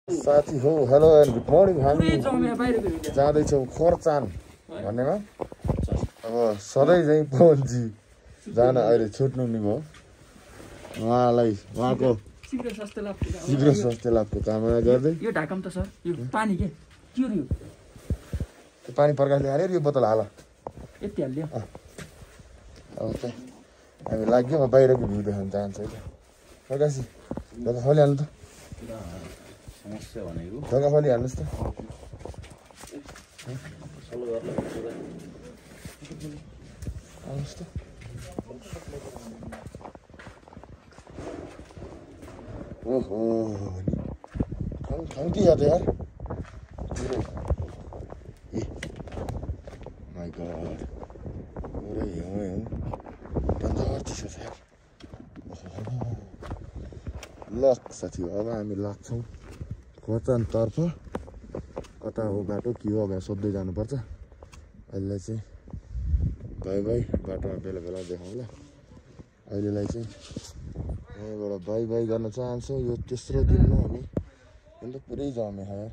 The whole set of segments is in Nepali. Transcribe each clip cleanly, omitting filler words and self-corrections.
साथी हो हेलो एन्ड गुड मर्निङ हामी जाँदैछौँ खरचान भन्नेमा अब सधैँ चाहिँ पवनजी जान अहिले छुट्नु नि भयो उहाँलाई उहाँको शीघ्र स्वास्थ्य लाभको कामना गर्दै यो ढाकम त सर यो पानी के हो यो त्यो पानी प्रकाशले हाल्यो यो बोतल हाल यति हाल्यो अब चाहिँ हामी लाग्यो अब बाहिरको भ्यू देखाउन चाहन्छ है प्रकाशी ढोका खोलिहाल्नु त समस्या भनेको ढोका खोलिहाल्नुहोस् त आउनुहोस् त ओहो ठाउँ दिया त यार ए माई गॉड पुरै हिउँ डन्जर चिसो छ यार लक साथी अब हामी लाग्छौँ खरचानतर्फ कता हो बाटो के हो भनेर सोध्दै जानुपर्छ अहिले चाहिँ बाई बाई बाटोमा बेला बेला देखाउँला अहिलेलाई चाहिँ यहीँबाट बाई बाई गर्न चाहन्छौँ यो तेस्रो दिनमा हामी अन्त पुरै जमे यार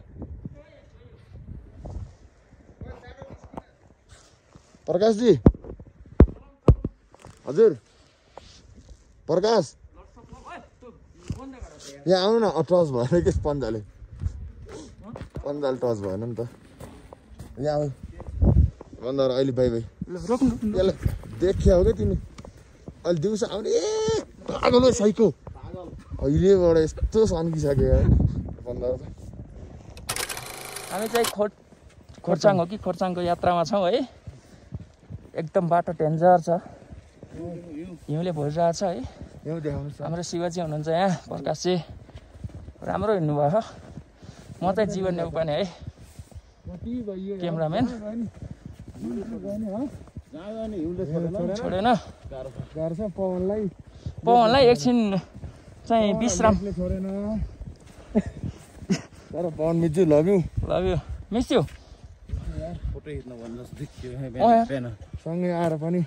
प्रकाशजी हजुर प्रकाश यहाँ आउनु न टच भएन कि पन्जाले टच भएन नि त यहाँ आऊ भन्दा अहिले बाई बाई यसलाई देखिया हो क्या तिमी अहिले दिउँसो आउने ए पागल साइको अहिलेबाट यस्तो सन्किसक्यो यार भन्दा हामी चाहिँ खोर्साङ हो कि खोर्साङको यात्रामा छौँ है एकदम बाटो डेन्जर छ हिउँले भरिरहेको छ है यो देखाउनुहोस् हाम्रो शिवजी हुनुहुन्छ यहाँ प्रकाशजी राम्रो हिँड्नुभयो म चाहिँ जीवन नेउपाने है क्यामराम्यान छोडेन पवनलाई एकछिन चाहिँ विश्राम तर पवन मिज्जू love you miss you photo खिच्न भन्नु देखियो सँगै आएर पनि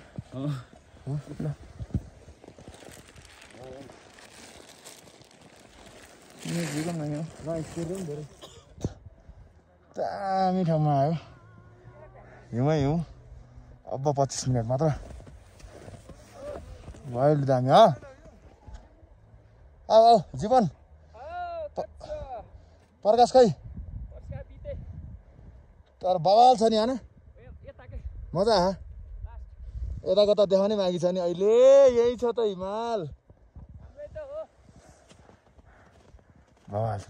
दामी ठाउँमा आयो हिउँै हिउँ अब 25 मिनट मात्र भयो दामी हो आऊ आऊ जीवन प्रकाश खै तर बवाल छ नि होइन मजा यता कता देखाउने मागी छ नि अहिले यही छ त हिमाल बवाल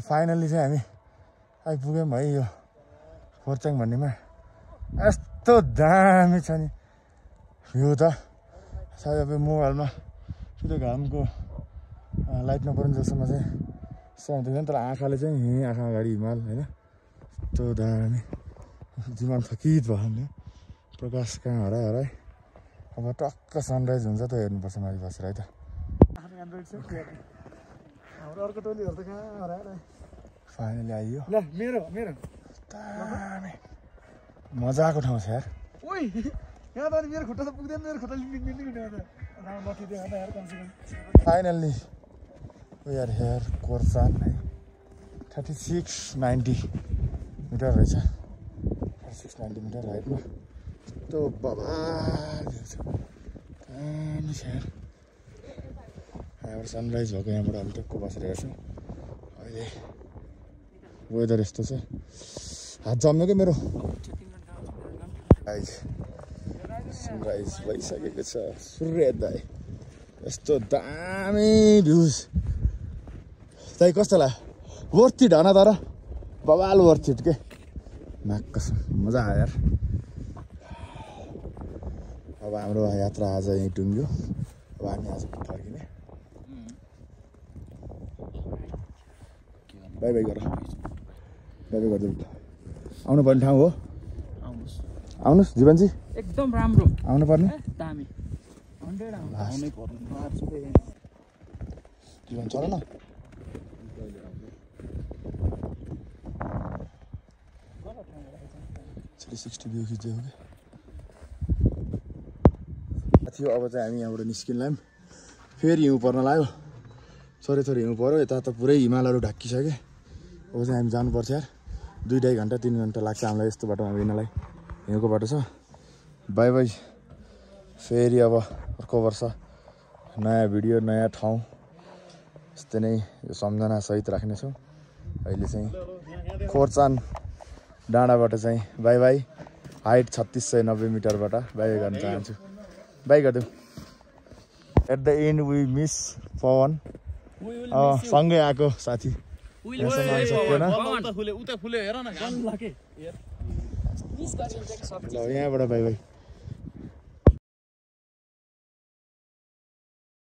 फाइनल्ली चाहिँ हामी आइपुग्यौँ है यो खोर्साङ भन्नेमा यस्तो दामी छ नि भ्यू त सायद अब मोबाइलमा त्यो घामको लाइट नपर्ने जसोमा चाहिँ सानो देख्दैन तर आँखाले चाहिँ यहीँ आँखा अगाडि हिमाल होइन यस्तो दामी जीवन थकित भयो नि प्रकाश कहाँ हराए अब टक्क सनराइज हुन्छ त हेर्नुपर्छ माथि बसेर है त हाम्रो अर्को टोलीहरू त कहाँ हराएर फाइनली आइयो ल मेरो दामी मजाको ठाउँ छ यार ओइ यहाँ त मेरो खुट्टा त पुग्दैन मेरो खुट्टा फाइनल्ली वी आर हियर खोर्साङ है 3690 मिटर रहेछ 3690 मिटर हाइटमा यस्तो बबाल दामी छ यार यहाँबाट सनराइज भएको यहाँबाट हामी टक्क बसेर हेर्छौँ अहिले वेदर यस्तो छ हात जम्यो क्या मेरो सनराइज भइसकेको छ सूर्योदय यस्तो दामी भ्युज चाहिँ कस्तो लाग्यो वर्थ इट होइन तर बबाल वर्थ इट के माक्कस मजा आयो यार अब हाम्रो यात्रा आज यहीँ टुङ्ग्यो अब हामी आज फर्किने बाई बाई गर बाई बाई गर्दै आउनु पर्ने ठाउँ हो आउनुहोस् जीवनजी एकदम राम्रो आउनु पर्ने दामी जीवन चल न 360 भ्यू खिचेको कि थियो अब चाहिँ हामी यहाँबाट निस्किँदा फेरि हिउँ पर्न लाग्यो छोरे हिउँ पऱ्यो यता त पुरै हिमालहरू ढाकिसक्यो अब चाहिँ हामी जानुपर्छ यार 2-2.5 घन्टा 3 घन्टा लाग्छ हामीलाई यस्तो बाटोमा हिँड्नलाई हिउँको बाटो छ बाई बाई फेरि अब अर्को वर्ष नयाँ भिडियो नयाँ ठाउँ यस्तै नै यो सम्झना सहित राख्नेछौँ अहिले चाहिँ खोर्चान डाँडाबाट चाहिँ बाई बाई हाइट 3690 मिटरबाट बाई बाई गर्न चाहन्छु बाई गरिदेऊ at the end we miss Pawan सँगै आएको साथी सकेन उता फुल्यो हेर न ल यहाँबाट बाई बाई